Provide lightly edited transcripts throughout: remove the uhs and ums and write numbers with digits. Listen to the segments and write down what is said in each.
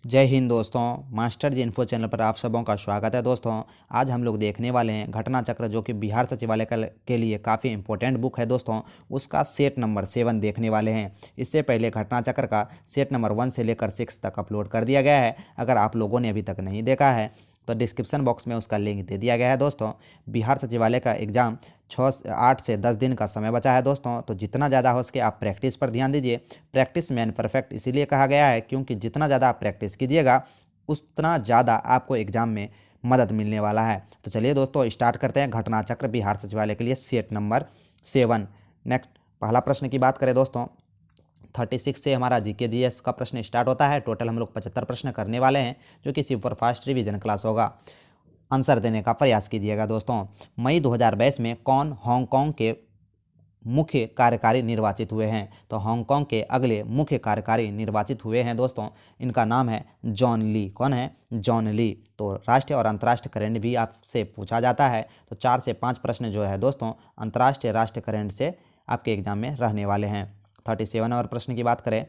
जय हिंद दोस्तों। मास्टर जी info channel पर आप सबों का स्वागत है। दोस्तों आज हम लोग देखने वाले हैं घटना चक्र, जो कि बिहार सचिवालय के लिए काफ़ी इंपॉर्टेंट बुक है। दोस्तों उसका सेट नंबर 7 देखने वाले हैं। इससे पहले घटना चक्र का सेट नंबर 1 से लेकर 6 तक अपलोड कर दिया गया है। अगर आप लोगों ने अभी तक नहीं देखा है तो डिस्क्रिप्शन बॉक्स में उसका लिंक दे दिया गया है। दोस्तों बिहार सचिवालय का एग्ज़ाम 8 से 10 दिन का समय बचा है। दोस्तों तो जितना ज़्यादा हो सके आप प्रैक्टिस पर ध्यान दीजिए। प्रैक्टिस मैन परफेक्ट इसीलिए कहा गया है क्योंकि जितना ज़्यादा आप प्रैक्टिस कीजिएगा उतना ज़्यादा आपको एग्ज़ाम में मदद मिलने वाला है। तो चलिए दोस्तों स्टार्ट करते हैं घटना चक्र बिहार सचिवालय के लिए सेट नंबर 7। नेक्स्ट पहला प्रश्न की बात करें दोस्तों, 36 से हमारा जीके जीएस का प्रश्न स्टार्ट होता है। टोटल हम लोग 75 प्रश्न करने वाले हैं, जो कि सुपर फास्ट रिवीजन क्लास होगा। आंसर देने का प्रयास कीजिएगा। दोस्तों मई 2022 में कौन हांगकांग के मुख्य कार्यकारी निर्वाचित हुए हैं? तो हांगकांग के अगले मुख्य कार्यकारी निर्वाचित हुए हैं दोस्तों, इनका नाम है जॉन ली। कौन है? John Lee. तो राष्ट्रीय और अंतर्राष्ट्रीय करंट भी आपसे पूछा जाता है। तो 4 से 5 प्रश्न जो है दोस्तों अंतर्राष्ट्रीय राष्ट्रीय करंट से आपके एग्जाम में रहने वाले हैं। 37 नंबर प्रश्न की बात करें,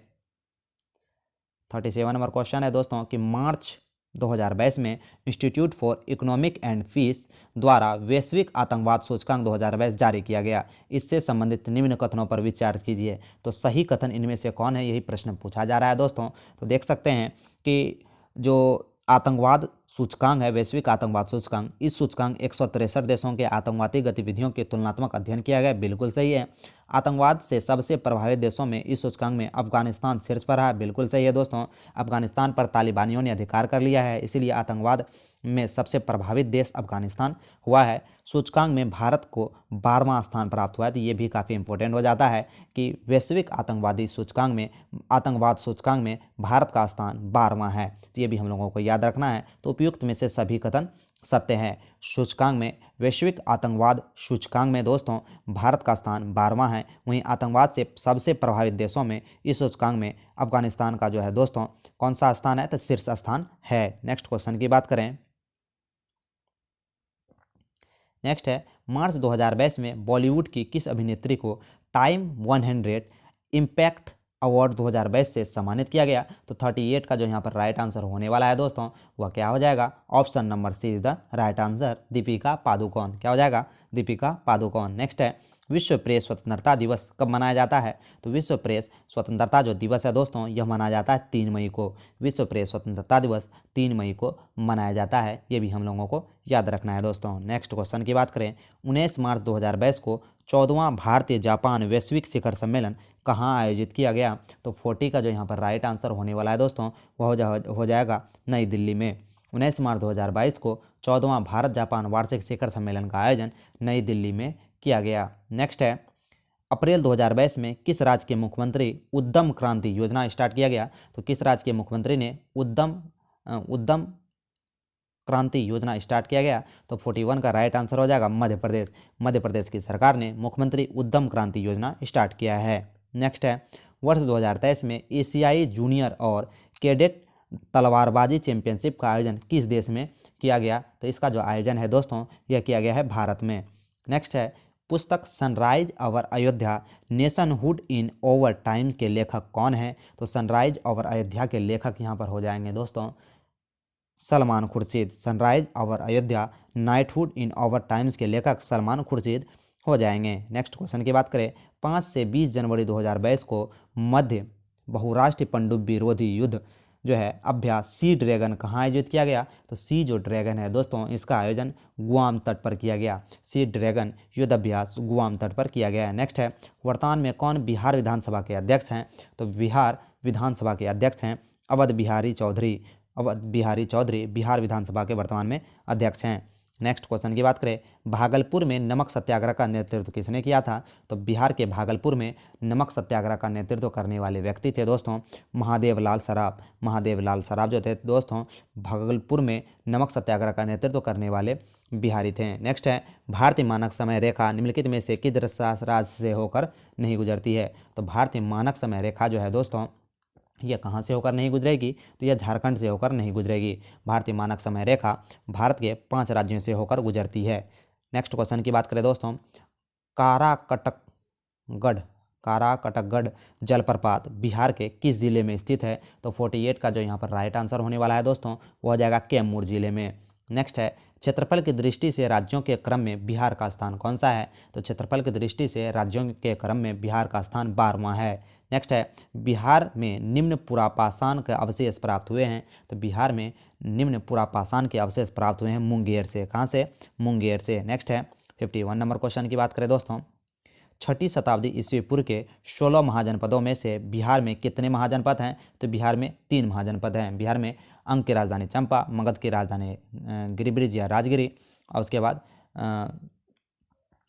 37 नंबर क्वेश्चन है दोस्तों कि मार्च 2022 में institute for economic and peace द्वारा वैश्विक आतंकवाद सूचकांक 2022 जारी किया गया। इससे संबंधित निम्न कथनों पर विचार कीजिए। तो सही कथन इनमें से कौन है, यही प्रश्न पूछा जा रहा है दोस्तों। तो देख सकते हैं कि जो आतंकवाद सूचकांक है, वैश्विक आतंकवाद सूचकांक, इस सूचकांक 163 देशों के आतंकवादी गतिविधियों के तुलनात्मक अध्ययन किया गया। बिल्कुल सही है। आतंकवाद से सबसे प्रभावित देशों में इस सूचकांक में अफगानिस्तान शीर्ष पर है। बिल्कुल सही है दोस्तों। अफगानिस्तान पर तालिबानियों ने अधिकार कर लिया है, इसीलिए आतंकवाद में सबसे प्रभावित देश अफगानिस्तान हुआ है। सूचकांक में भारत को 12वां स्थान प्राप्त हुआ है। तो ये भी काफ़ी इंपॉर्टेंट हो जाता है कि वैश्विक आतंकवादी सूचकांक में, आतंकवाद सूचकांक में भारत का स्थान 12वां है। तो ये भी हम लोगों को याद रखना है। तो उपयुक्त में से सभी कथन सत्य हैं। सूचकांक में, वैश्विक आतंकवाद सूचकांक में दोस्तों भारत का स्थान 12वां है। वहीं आतंकवाद से सबसे प्रभावित देशों में इस सूचकांक में अफगानिस्तान का जो है दोस्तों कौन सा स्थान है? तो शीर्ष स्थान है। नेक्स्ट क्वेश्चन की बात करें, नेक्स्ट है मार्च 2022 में बॉलीवुड की किस अभिनेत्री को टाइम 100 इम्पैक्ट अवार्ड 2022 से सम्मानित किया गया? तो 38 का जो यहाँ पर राइट आंसर होने वाला है दोस्तों वह क्या हो जाएगा? Option number C is the right answer, Deepika Padukone. क्या हो जाएगा? दीपिका पादुकोण। नेक्स्ट है विश्व प्रेस स्वतंत्रता दिवस कब मनाया जाता है? तो विश्व प्रेस स्वतंत्रता जो दिवस है दोस्तों यह मनाया जाता है 3 मई को। विश्व प्रेस स्वतंत्रता दिवस 3 मई को मनाया जाता है। ये भी हम लोगों को याद रखना है दोस्तों। नेक्स्ट क्वेश्चन की बात करें, 19 मार्च 2022 को 14वां भारतीय जापान वैश्विक शिखर सम्मेलन कहाँ आयोजित किया गया? तो 40 का जो यहाँ पर राइट आंसर होने वाला है दोस्तों वह हो जाएगा नई दिल्ली में। 19 मार्च 2022 को 14वां भारत जापान वार्षिक शिखर सम्मेलन का आयोजन नई दिल्ली में किया गया। नेक्स्ट है अप्रैल 2022 में किस राज्य के मुख्यमंत्री उद्यम क्रांति योजना स्टार्ट किया गया? तो किस राज्य के मुख्यमंत्री ने उद्यम क्रांति योजना स्टार्ट किया गया? तो 41 का राइट आंसर हो जाएगा मध्य प्रदेश। मध्य प्रदेश की सरकार ने मुख्यमंत्री उद्यम क्रांति योजना स्टार्ट किया है। नेक्स्ट है वर्ष 2023 में एशियाई जूनियर और कैडेट तलवारबाजी चैंपियनशिप का आयोजन किस देश में किया गया? तो इसका जो आयोजन है दोस्तों यह किया गया है भारत में। नेक्स्ट है पुस्तक सनराइज ओवर अयोध्या नेशनहुड इन ओवर टाइम के लेखक कौन है? तो सनराइज ओवर अयोध्या के लेखक यहाँ पर हो जाएंगे दोस्तों Salman Khurshid. Sunrise over Ayodhya knighthood इन ओवर टाइम्स के लेखक सलमान खुर्शीद हो जाएंगे। नेक्स्ट क्वेश्चन की बात करें, 5 से 20 जनवरी 2022 को मध्य बहुराष्ट्रीय पनडुब्बी विरोधी युद्ध जो है अभ्यास सी ड्रैगन कहाँ आयोजित किया गया? तो सी जो ड्रैगन है दोस्तों इसका आयोजन गुआम तट पर किया गया। सी ड्रैगन युद्ध अभ्यास गुआम तट पर किया गया है। नेक्स्ट है वर्तमान में कौन बिहार विधानसभा के अध्यक्ष हैं? तो बिहार विधानसभा के अध्यक्ष हैं अवध बिहारी चौधरी। अवध बिहारी चौधरी बिहार विधानसभा के वर्तमान में अध्यक्ष हैं। नेक्स्ट क्वेश्चन की बात करें, भागलपुर में नमक सत्याग्रह का नेतृत्व किसने किया था? तो बिहार के भागलपुर में नमक सत्याग्रह का नेतृत्व करने वाले व्यक्ति थे दोस्तों महादेव लाल सराफ। महादेव लाल सराफ जो थे दोस्तों भागलपुर में नमक सत्याग्रह का नेतृत्व करने वाले बिहारी थे। नेक्स्ट है भारतीय मानक समय रेखा निम्नलिखित में से किस राज्य से होकर नहीं गुजरती है? तो भारतीय मानक समय रेखा जो है दोस्तों यह कहाँ से होकर नहीं गुजरेगी? तो यह झारखंड से होकर नहीं गुजरेगी। भारतीय मानक समय रेखा भारत के 5 राज्यों से होकर गुजरती है। नेक्स्ट क्वेश्चन की बात करें दोस्तों, काराकटकगढ़ काराकटगढ़ जलप्रपात बिहार के किस जिले में स्थित है? तो 48 का जो यहाँ पर राइट आंसर होने वाला है दोस्तों वो हो जाएगा कैमूर जिले में। नेक्स्ट है क्षेत्रफल की दृष्टि से राज्यों के क्रम में बिहार का स्थान कौन सा है? तो क्षेत्रफल की दृष्टि से राज्यों के क्रम में बिहार का स्थान 12वां है। नेक्स्ट है बिहार में निम्न पुरापाषाण के अवशेष प्राप्त हुए हैं? तो बिहार में निम्न पुरापाषाण के अवशेष प्राप्त हुए हैं मुंगेर से। कहाँ से? मुंगेर से। नेक्स्ट है 51 नंबर क्वेश्चन की बात करें दोस्तों, 6ठी शताब्दी ईस्वी पूर्व के 16 महाजनपदों में से बिहार में कितने महाजनपद हैं? तो बिहार में 3 महाजनपद हैं। बिहार में अंग की राजधानी चंपा, मगध की राजधानी गिरिब्रिज या राजगिरी, और उसके बाद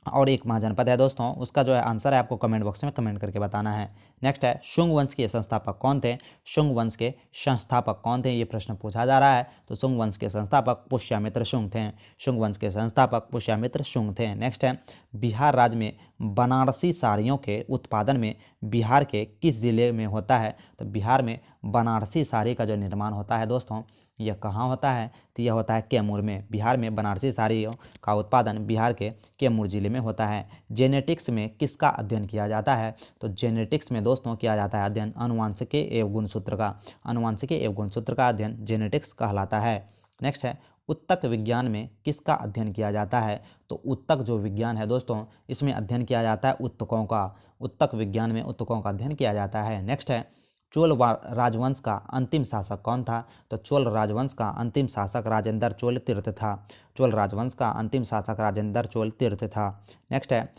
और एक महाजनपद है दोस्तों, उसका जो है आंसर है आपको कमेंट बॉक्स में कमेंट करके बताना है। नेक्स्ट है शुंग वंश के संस्थापक कौन थे? शुंग वंश के संस्थापक कौन थे, ये प्रश्न पूछा जा रहा है। तो शुंग वंश के संस्थापक पुष्यमित्र शुंग थे। शुंग वंश के संस्थापक पुष्यमित्र शुंग थे। नेक्स्ट है बिहार राज्य में बनारसी साड़ियों के उत्पादन में बिहार के किस जिले में होता है? तो बिहार में बनारसी साड़ी का जो निर्माण होता है दोस्तों यह कहाँ होता है? तो यह होता है कैमूर में। बिहार में बनारसी साड़ियों का उत्पादन बिहार के कैमूर जिले में होता है। जेनेटिक्स में किसका अध्ययन किया जाता है? तो जेनेटिक्स में दोस्तों किया जाता है अध्ययन अनुवांशिकी एवं गुणसूत्र का। अनुवांशिकी एवं गुणसूत्र का अध्ययन जेनेटिक्स कहलाता है। नेक्स्ट है उत्तक विज्ञान में किसका अध्ययन किया जाता है? तो उत्तक जो विज्ञान है दोस्तों इसमें अध्ययन किया जाता है उत्तकों का। उत्तक विज्ञान में उत्तकों का अध्ययन किया जाता है। नेक्स्ट है चोल राजवंश का अंतिम शासक कौन था? तो चोल राजवंश का अंतिम शासक राजेंद्र चोल तीर्थ था। चोल राजवंश का अंतिम शासक राजेंद्र चोल तीर्थ था। नेक्स्ट है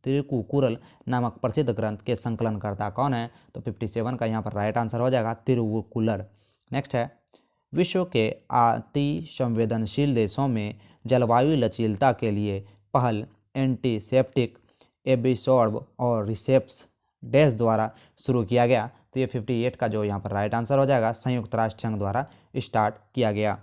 तिरुकुकुरल नामक प्रसिद्ध ग्रंथ के संकलनकर्ता कौन है? तो 57 का यहाँ पर राइट आंसर हो जाएगा तिरुवुकुलर। नेक्स्ट है विश्व के अति संवेदनशील देशों में जलवायु लचीलता के लिए पहल एंटीसेप्टिक एबिसॉर्ब और रिसेप्स डैश द्वारा शुरू किया गया? तो ये 58 का जो यहाँ पर राइट आंसर हो जाएगा संयुक्त राष्ट्र संघ द्वारा स्टार्ट किया गया।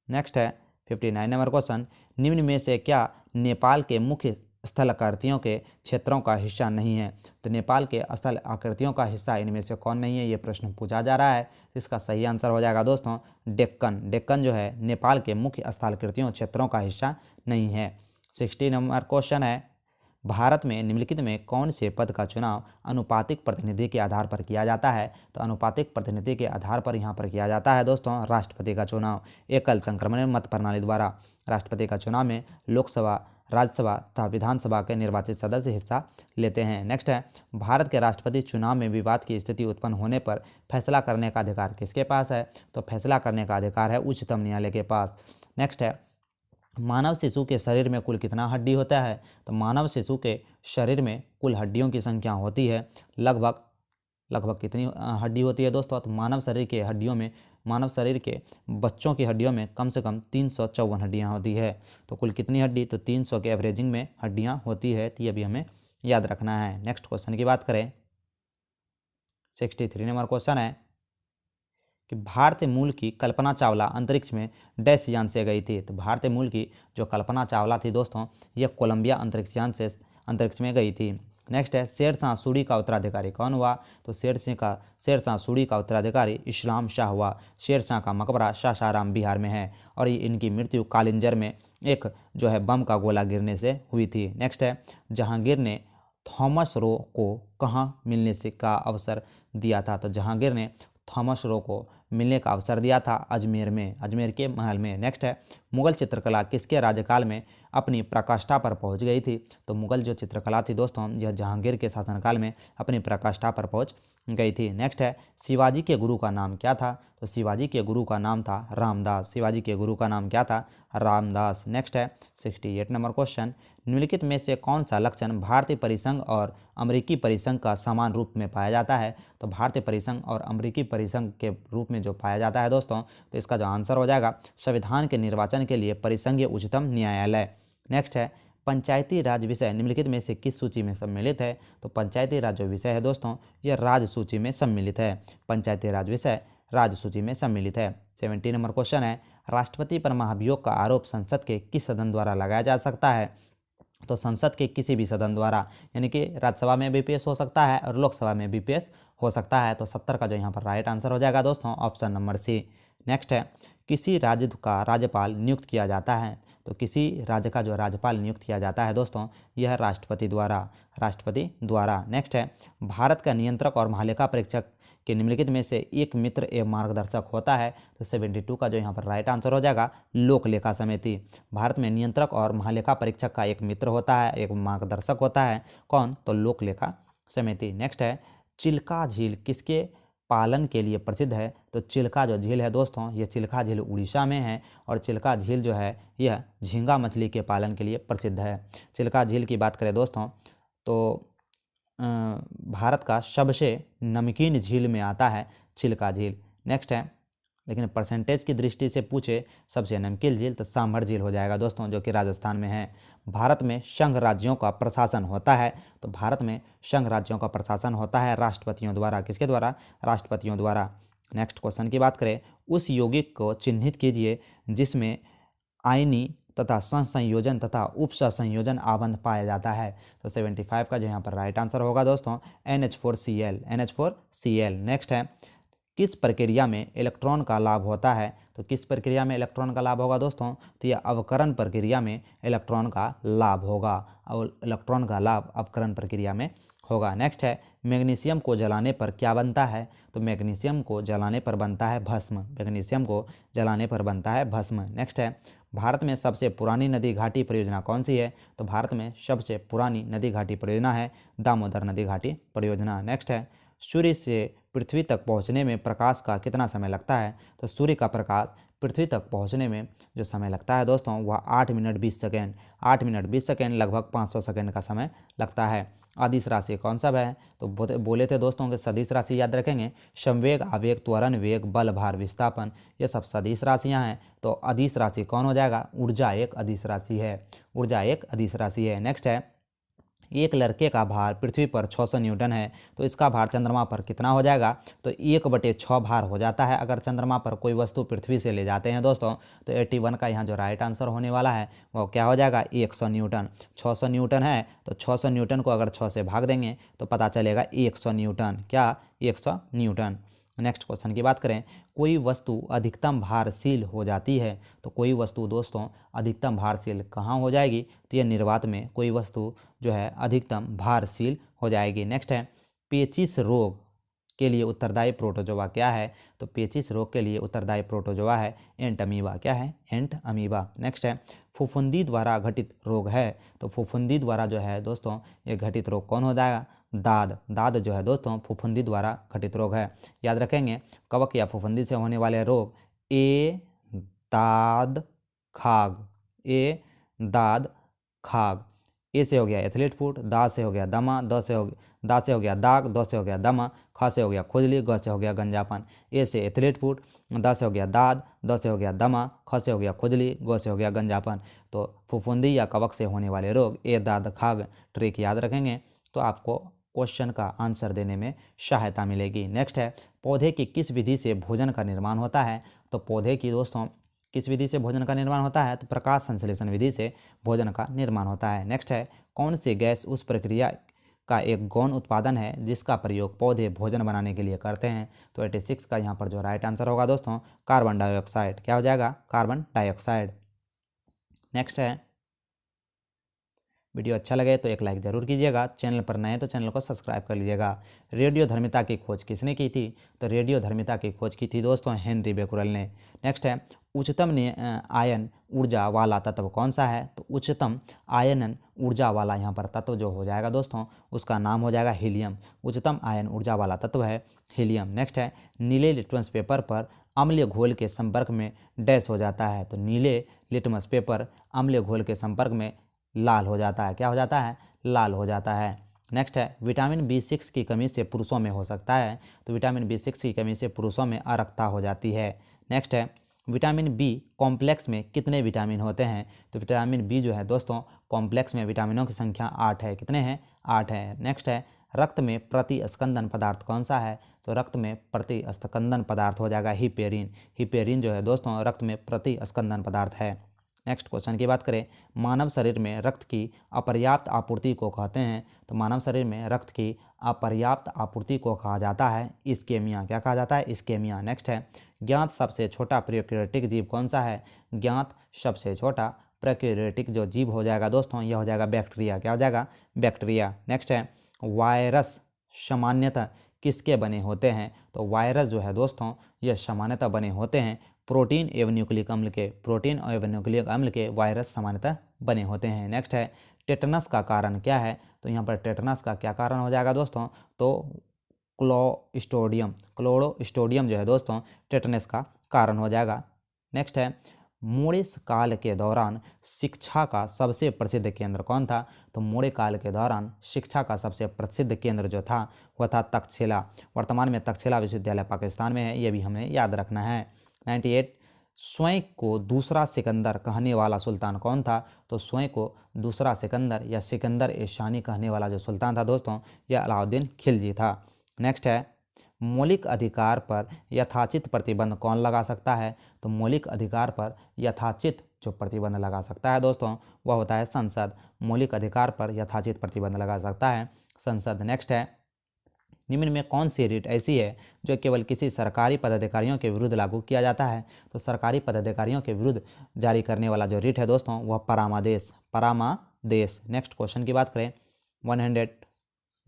नेक्स्ट है 59 नंबर क्वेश्चन, निम्न में से क्या नेपाल के मुख्य स्थल आकृतियों के क्षेत्रों का हिस्सा नहीं है? तो नेपाल के स्थल आकृतियों का हिस्सा इनमें से कौन नहीं है, ये प्रश्न पूछा जा रहा है। इसका सही आंसर हो जाएगा दोस्तों डेक्कन। डेक्कन जो है नेपाल के मुख्य स्थल आकृतियों क्षेत्रों का हिस्सा नहीं है। 60 नंबर क्वेश्चन है, भारत में निम्नलिखित में कौन से पद का चुनाव अनुपातिक प्रतिनिधि के आधार पर किया जाता है? तो अनुपातिक प्रतिनिधि के आधार पर यहाँ पर किया जाता है दोस्तों राष्ट्रपति का चुनाव। एकल संक्रमण मत प्रणाली द्वारा राष्ट्रपति का चुनाव में लोकसभा, राज्यसभा तथा विधानसभा के निर्वाचित सदस्य हिस्सा लेते हैं। नेक्स्ट है भारत के राष्ट्रपति चुनाव में विवाद की स्थिति उत्पन्न होने पर फैसला करने का अधिकार किसके पास है? तो फैसला करने का अधिकार है उच्चतम न्यायालय के पास। नेक्स्ट है मानव शिशु के शरीर में कुल कितना हड्डी होता है? तो मानव शिशु के शरीर में कुल हड्डियों की संख्या होती है लगभग कितनी हड्डी होती है दोस्तों? तो मानव शरीर के बच्चों की हड्डियों में कम से कम 354 हड्डियाँ होती है। तो कुल कितनी हड्डी? तो 300 के एवरेजिंग में हड्डियाँ होती है। तो ये भी हमें याद रखना है। नेक्स्ट क्वेश्चन की बात करें, 63 नंबर क्वेश्चन है कि भारतीय मूल की कल्पना चावला अंतरिक्ष में डैश यान से गई थी? तो भारतीय मूल की जो कल्पना चावला थी दोस्तों यह कोलंबिया अंतरिक्ष यान से अंतरिक्ष में गई थी। नेक्स्ट है शेरशाह सूरी का उत्तराधिकारी कौन हुआ? तो शेरशाह सूरी का उत्तराधिकारी इस्लाम शाह हुआ। शेरशाह का मकबरा सासाराम बिहार में है और इनकी मृत्यु कालिंजर में एक जो है बम का गोला गिरने से हुई थी। नेक्स्ट है जहांगीर ने थॉमस रो को कहाँ मिलने से का अवसर दिया था? तो जहांगीर ने थॉमस रो को मिलने का अवसर दिया था अजमेर के महल में। नेक्स्ट है मुगल चित्रकला किसके राज्यकाल में अपनी प्रकाष्ठा पर पहुंच गई थी? तो मुगल जो चित्रकला थी दोस्तों यह जहांगीर के शासनकाल में अपनी प्रकाष्ठा पर पहुंच गई थी। नेक्स्ट है शिवाजी के गुरु का नाम क्या था? तो शिवाजी के गुरु का नाम था रामदास। शिवाजी के गुरु का नाम क्या था? रामदास। नेक्स्ट है 68 नंबर क्वेश्चन, निम्नलिखित में से कौन सा लक्षण भारतीय परिसंघ और अमेरिकी परिसंघ का समान रूप में पाया जाता है? तो भारतीय परिसंघ और अमेरिकी परिसंघ के रूप में जो पाया जाता है दोस्तों तो इसका जो आंसर हो जाएगा संविधान के निर्वाचन के लिए परिसंघीय उच्चतम न्यायालय। नेक्स्ट है पंचायती राज विषय निम्नलिखित में से किस सूची में सम्मिलित है? तो पंचायती राज जो विषय है दोस्तों यह राज्य सूची में सम्मिलित है। पंचायती राज विषय राज्य सूची में सम्मिलित है। 70 नंबर क्वेश्चन है राष्ट्रपति पर महाभियोग का आरोप संसद के किस सदन द्वारा लगाया जा सकता है? तो संसद के किसी भी सदन द्वारा, यानी कि राज्यसभा में भी पेश हो सकता है और लोकसभा में भी पेश हो सकता है। तो 70 का जो यहाँ पर राइट आंसर हो जाएगा दोस्तों ऑप्शन नंबर सी। नेक्स्ट है किसी राज्य का राज्यपाल नियुक्त किया जाता है, तो किसी राज्य का जो राज्यपाल नियुक्त किया जाता है दोस्तों यह राष्ट्रपति द्वारा। नेक्स्ट है भारत का नियंत्रक और महालेखा परीक्षक के निम्नलिखित में से एक मित्र एवं मार्गदर्शक होता है, तो 72 का जो यहाँ पर राइट आंसर हो जाएगा लोक लेखा समिति। भारत में नियंत्रक और महालेखा परीक्षक का एक मित्र होता है, एक मार्गदर्शक होता है, कौन? तो लोक लेखा समिति। नेक्स्ट है चिल्का झील किसके पालन के लिए प्रसिद्ध है, तो चिल्का जो झील है दोस्तों ये चिल्का झील उड़ीसा में है और चिल्का झील जो है यह झींगा मछली के पालन के लिए प्रसिद्ध है। चिल्का झील की बात करें दोस्तों तो भारत का सबसे नमकीन झील में आता है चिल्का झील। नेक्स्ट है लेकिन परसेंटेज की दृष्टि से पूछे सबसे नमकीन झील तो सांभर झील हो जाएगा दोस्तों, जो कि राजस्थान में है। भारत में संघ राज्यों का प्रशासन होता है, तो भारत में संघ राज्यों का प्रशासन होता है राष्ट्रपतियों द्वारा। किसके द्वारा? राष्ट्रपतियों द्वारा। नेक्स्ट क्वेश्चन की बात करें उस यौगिक को चिन्हित कीजिए जिसमें आयनी तथा सहसंयोजन तथा उप सहसंयोजन आबंध पाया जाता है, तो 75 का जो यहाँ पर राइट आंसर होगा दोस्तों NH4Cl। नेक्स्ट है किस प्रक्रिया में इलेक्ट्रॉन का लाभ होता है, तो किस प्रक्रिया में इलेक्ट्रॉन का लाभ होगा दोस्तों? तो यह अवकरण प्रक्रिया में इलेक्ट्रॉन का लाभ होगा और इलेक्ट्रॉन का लाभ अवकरण प्रक्रिया में होगा। नेक्स्ट है मैग्नीशियम को जलाने पर क्या बनता है, तो मैग्नीशियम को जलाने पर बनता है भस्म। मैग्नीशियम को जलाने पर बनता है भस्म। नेक्स्ट है भारत में सबसे पुरानी नदी घाटी परियोजना कौन सी है, तो भारत में सबसे पुरानी नदी घाटी परियोजना है दामोदर नदी घाटी परियोजना। नेक्स्ट है सूर्य से पृथ्वी तक पहुंचने में प्रकाश का कितना समय लगता है, तो सूर्य का प्रकाश पृथ्वी तक पहुंचने में जो समय लगता है दोस्तों वह 8 मिनट 20 सेकेंड 8 मिनट 20 सेकेंड लगभग 500 सेकेंड का समय लगता है। अदिश राशि कौन सा है, तो बोले थे दोस्तों कि सदिश राशि याद रखेंगे संवेग आवेग त्वरण वेग बल भार विस्थापन ये सब सदिश राशियां हैं, तो अदिश राशि कौन हो जाएगा? ऊर्जा एक अदिश राशि है। ऊर्जा एक अदिश राशि है। नेक्स्ट है एक लड़के का भार पृथ्वी पर 600 न्यूटन है, तो इसका भार चंद्रमा पर कितना हो जाएगा, तो 1/6 भार हो जाता है। अगर चंद्रमा पर कोई वस्तु पृथ्वी से ले जाते हैं दोस्तों तो 81 का यहाँ जो राइट आंसर होने वाला है वो क्या हो जाएगा? 100 न्यूटन। 600 न्यूटन है तो 600 न्यूटन को अगर 6 से भाग देंगे तो पता चलेगा 100 न्यूटन। क्या? 100 न्यूटन। नेक्स्ट क्वेश्चन की बात करें कोई वस्तु अधिकतम भारशील हो जाती है, तो कोई वस्तु दोस्तों अधिकतम भारशील कहाँ हो जाएगी, तो यह निर्वात में कोई वस्तु जो है अधिकतम भारशील हो जाएगी। नेक्स्ट है पेचिश रोग के लिए उत्तरदायी प्रोटोजोआ क्या है, तो पेचिश रोग के लिए उत्तरदायी प्रोटोजोआ है एंट अमीबा। क्या है? एंट अमीबा। नेक्स्ट है फफूंदी द्वारा घटित रोग है, तो फफूंदी द्वारा जो है दोस्तों ये घटित रोग कौन हो जाएगा? दाद जो है दोस्तों फफूंदी द्वारा घटित रोग है। याद रखेंगे कवक या फफूंदी से होने वाले रोग ए दाद खाग। ए से हो गया एथलीट फुट, दा से हो गया दमा, दा से हो गया दाग, द से हो गया दमा, ख से हो गया खुजली, ग से हो गया गंजापन। ए से एथलीट फुट, दा से हो गया दाद, द से हो गया दमा, ख से हो गया खुजली, ग से हो गया गंजापन। तो फफूंदी या कवक से होने वाले रोग ए दाद खाग ट्रिक याद रखेंगे तो आपको क्वेश्चन का आंसर देने में सहायता मिलेगी। नेक्स्ट है पौधे की किस विधि से भोजन का निर्माण होता है, तो पौधे की दोस्तों किस विधि से भोजन का निर्माण होता है, तो प्रकाश संश्लेषण विधि से भोजन का निर्माण होता है। नेक्स्ट है कौन सी गैस उस प्रक्रिया का एक गौण उत्पादन है जिसका प्रयोग पौधे भोजन बनाने के लिए करते हैं, तो 86 का यहाँ पर जो राइट आंसर होगा दोस्तों कार्बन डाइऑक्साइड। क्या हो जाएगा? Carbon dioxide. नेक्स्ट है वीडियो अच्छा लगे तो एक लाइक ज़रूर कीजिएगा, चैनल पर नए तो चैनल को सब्सक्राइब कर लीजिएगा। रेडियो धर्मिता की खोज किसने की थी, तो रेडियो धर्मिता की खोज की थी दोस्तों हेनरी बेकुरल ने। नेक्स्ट है उच्चतम आयन ऊर्जा वाला तत्व कौन सा है, तो उच्चतम आयनन ऊर्जा वाला यहाँ पर तत्व जो हो जाएगा दोस्तों उसका नाम हो जाएगा हीलियम। उच्चतम आयन ऊर्जा वाला तत्व है हीलियम। नेक्स्ट है नीले लिटमस पेपर पर अम्लीय घोल के संपर्क में डैश हो जाता है, तो नीले लिटमस पेपर अम्लीय घोल के संपर्क में लाल हो जाता है। क्या हो जाता है? लाल हो जाता है। नेक्स्ट है विटामिन B6 की कमी से पुरुषों में हो सकता है, तो विटामिन B6 की कमी से पुरुषों में अरक्ता हो जाती है। नेक्स्ट है विटामिन बी कॉम्प्लेक्स में कितने विटामिन होते हैं, तो विटामिन बी जो है दोस्तों कॉम्प्लेक्स में विटामिनों की संख्या 8 है। कितने हैं? 8 है। नेक्स्ट है रक्त में प्रतिस्कंदन पदार्थ कौन सा है, तो रक्त में प्रतिस्कंदन पदार्थ हो जाएगा हिपेरिन। हिपेरिन जो है दोस्तों रक्त में प्रतिस्कंदन पदार्थ है। नेक्स्ट क्वेश्चन की बात करें, मानव शरीर में रक्त की अपर्याप्त आपूर्ति को कहते हैं। तो मानव शरीर में रक्त की अपर्याप्त आपूर्ति को कहा जाता है इस्केमिया। क्या कहा जाता है? इस्केमिया। नेक्स्ट है, ज्ञात सबसे छोटा प्रोकैरियोटिक जीव कौन सा है? ज्ञात सबसे छोटा प्रोकैरियोटिक जो जीव हो जाएगा दोस्तों, यह हो जाएगा बैक्टीरिया। क्या हो जाएगा? बैक्टीरिया। नेक्स्ट है, वायरस सामान्यतः किसके बने होते हैं? तो वायरस जो है दोस्तों, यह सामान्यतः बने होते हैं प्रोटीन एवं न्यूक्लिक अम्ल के। प्रोटीन एवं न्यूक्लिक अम्ल के वायरस सामान्यतः बने होते हैं। नेक्स्ट है, टेटनस का कारण क्या है? तो यहाँ पर टेटनस का क्या कारण हो जाएगा दोस्तों? तो क्लोरोस्ट्रिडियम जो है दोस्तों, टेटनस का कारण हो जाएगा। नेक्स्ट है, मौर्य काल के दौरान शिक्षा का सबसे प्रसिद्ध केंद्र कौन था? तो मौर्य काल के दौरान शिक्षा का सबसे प्रसिद्ध केंद्र जो था वह था तक्षशिला। वर्तमान में तक्षशिला विश्वविद्यालय पाकिस्तान में है, ये भी हमें याद रखना है। 98, स्वयं को दूसरा सिकंदर कहने वाला सुल्तान कौन था? तो स्वयं को दूसरा सिकंदर या सिकंदर ईशानी कहने वाला जो सुल्तान था दोस्तों, यह अलाउद्दीन खिलजी था। नेक्स्ट है, मौलिक अधिकार पर यथाचित प्रतिबंध कौन लगा सकता है? तो मौलिक अधिकार पर यथाचित जो प्रतिबंध लगा सकता है दोस्तों, वह होता है संसद। मौलिक अधिकार पर यथाचित प्रतिबंध लगा सकता है संसद। नेक्स्ट है, निम्न में कौन सी रीट ऐसी है जो केवल किसी सरकारी पदाधिकारियों के विरुद्ध लागू किया जाता है? तो सरकारी पदाधिकारियों के विरुद्ध जारी करने वाला जो रीट है दोस्तों, वह परामादेश। परामादेश। नेक्स्ट क्वेश्चन की बात करें, 101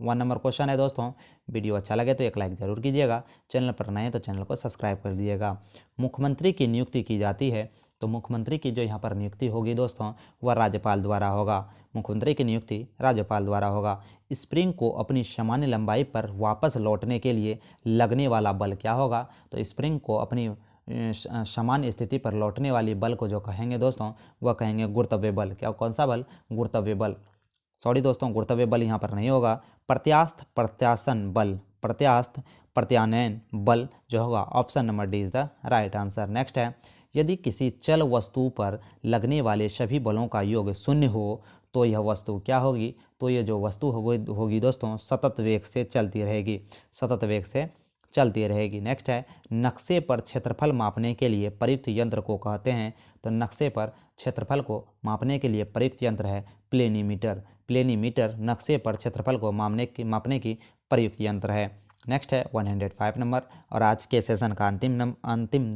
नंबर क्वेश्चन है दोस्तों। वीडियो अच्छा लगे तो एक लाइक जरूर कीजिएगा, चैनल पर नए हैं तो चैनल को सब्सक्राइब कर दीजिएगा। मुख्यमंत्री की नियुक्ति की जाती है, तो मुख्यमंत्री की जो यहाँ पर नियुक्ति होगी दोस्तों, वह राज्यपाल द्वारा होगा। मुख्यमंत्री की नियुक्ति राज्यपाल द्वारा होगा। स्प्रिंग को अपनी सामान्य लंबाई पर वापस लौटने के लिए लगने वाला बल क्या होगा? तो स्प्रिंग को अपनी सामान्य स्थिति पर लौटने वाली बल को जो कहेंगे दोस्तों, वह कहेंगे गुरुत्वीय बल। क्या? कौन सा बल? गुरुत्वीय बल। सॉरी दोस्तों, गुरुत्वीय बल यहाँ पर नहीं होगा, प्रत्यास्थ प्रत्यासन बल, प्रत्यास्थ प्रत्यानयन बल जो होगा। Option number D is the right answer. Next है, यदि किसी चल वस्तु पर लगने वाले सभी बलों का योग शून्य हो तो यह वस्तु क्या होगी? तो ये जो वस्तु होगी दोस्तों, सतत वेग से चलती रहेगी। सतत वेग से चलती रहेगी। नेक्स्ट है, नक्शे पर क्षेत्रफल मापने के लिए प्रयुक्त यंत्र को कहते हैं। तो नक्शे पर क्षेत्रफल को मापने के लिए प्रयुक्त यंत्र है प्लेनीमीटर। प्लेनीमीटर नक्शे पर क्षेत्रफल को मापने की प्रयुक्त यंत्र है। नेक्स्ट है 105 नंबर और आज के सेशन का अंतिम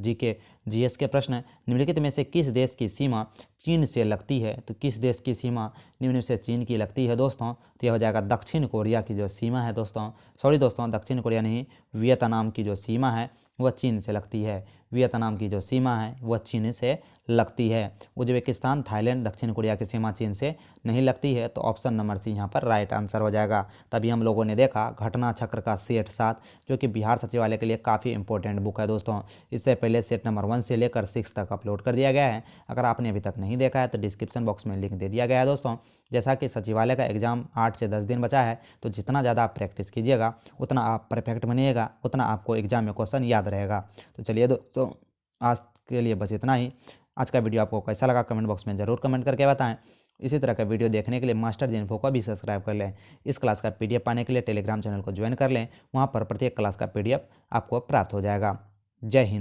जीएस के प्रश्न, निम्नलिखित में से किस देश की सीमा चीन से लगती है? तो किस देश की सीमा निम्न से चीन की लगती है दोस्तों? तो यह हो जाएगा दक्षिण कोरिया की जो सीमा है दोस्तों, सॉरी दोस्तों, दक्षिण कोरिया नहीं, वियतनाम की जो सीमा है वह चीन से लगती है। वियतनाम की जो सीमा है वह चीन से लगती है। उज्बेकिस्तान, थाईलैंड, दक्षिण कोरिया की सीमा चीन से नहीं लगती है। तो ऑप्शन नंबर सी यहाँ पर राइट आंसर हो जाएगा। तभी हम लोगों ने देखा घटना चक्र का सेट 7, जो कि बिहार सचिवालय के लिए काफ़ी इंपॉर्टेंट बुक है दोस्तों। इससे पहले सेट नंबर 1 से लेकर 6 तक अपलोड कर दिया गया है। अगर आपने अभी तक नहीं देखा है तो डिस्क्रिप्शन बॉक्स में लिंक दे दिया गया है दोस्तों। जैसा कि सचिवालय का एग्जाम 8 से 10 दिन बचा है, तो जितना ज़्यादा आप प्रैक्टिस कीजिएगा उतना आप परफेक्ट बनिएगा, उतना आपको एग्जाम में क्वेश्चन याद रहेगा। तो चलिए दोस्तों, आज के लिए बस इतना ही। आज का वीडियो आपको कैसा लगा कमेंट बॉक्स में ज़रूर कमेंट करके बताएं। इसी तरह का वीडियो देखने के लिए मास्टर जी इन्फो को भी सब्सक्राइब कर लें। इस क्लास का पीडीएफ पाने के लिए टेलीग्राम चैनल को ज्वाइन कर लें, वहाँ पर प्रत्येक क्लास का पीडीएफ आपको प्राप्त हो जाएगा। जय हिंद।